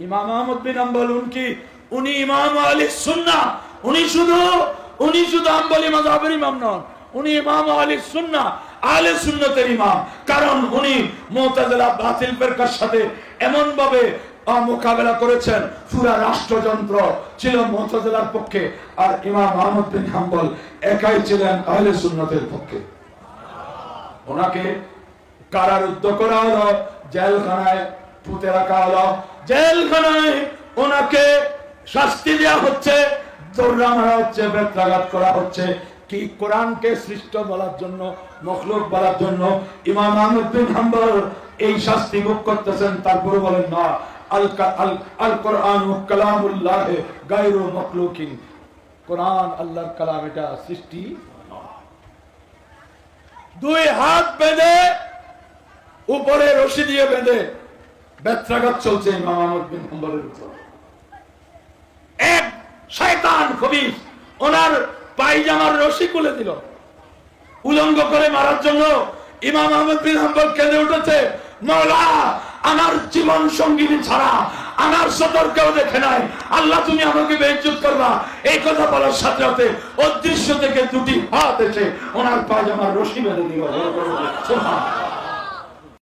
ইমাম আহমদ বিন হাম্বল উনি ইমাম আহলে সুন্নাহ, উনি শুধু হাম্বলি মাযহাবের ইমাম নন, উনি ইমাম আহলে সুন্নাহ, আহলে সুন্নাতের ইমাম। কারণ উনি মুতাজিলা বাতিল ফিরকার সাথে এমন ভাবে মোকাবেলা করেছেন, পুরা রাষ্ট্রযন্ত্র ছিল মুতাজিলার পক্ষে, আর ইমাম আহমদ বিন হাম্বল একাই ছিলেন আহলে সুন্নাতের পক্ষে। ওনাকে কারারুদ্ধ করা হলো, জেলখানায় পুঁতে রাখা হলো, জেলখানায় ওনাকে শাস্তি দেওয়া হচ্ছে, দৌড়া মারা হচ্ছে, বেত্রাঘাত করা হচ্ছে। কি কোরআনকে সৃষ্ট বলার জন্য, মখলুক বলার জন্য ইমাম আহমদ বিন হাম্বল এই শাস্তি ভোগ করতেছেন। তারপরে বলেন না, আল কোরআন কালামুল্লাহ গায়রু মখলুকিন, কোরআন আল্লাহর কালাম, এটা সৃষ্টি। দুই হাত বেঁধে, উপরে রশি দিয়ে বেঁধে বেত্রাঘাত চলছে ইমাম আহমদ বিন হাম্বলের উপর। এক শয়তান খবিস ওনার পায়জামার রশি খুলে দিল, উলঙ্গ করে মারার জন্য। ইমাম আহমদ বিন হাম্বল কেঁদে উঠেছে, মাওলা আমার জীবন সঙ্গিনী ছাড়া আমার সতর কেউ দেখে নাই, আল্লাহ তুমি আমাকে বেইজ্জত করবা। এই কথা বলার সাথে সাথে অদৃশ্য থেকে দুটি হাত এসে ওনার পায়জামার রশি বেঁধে দিল।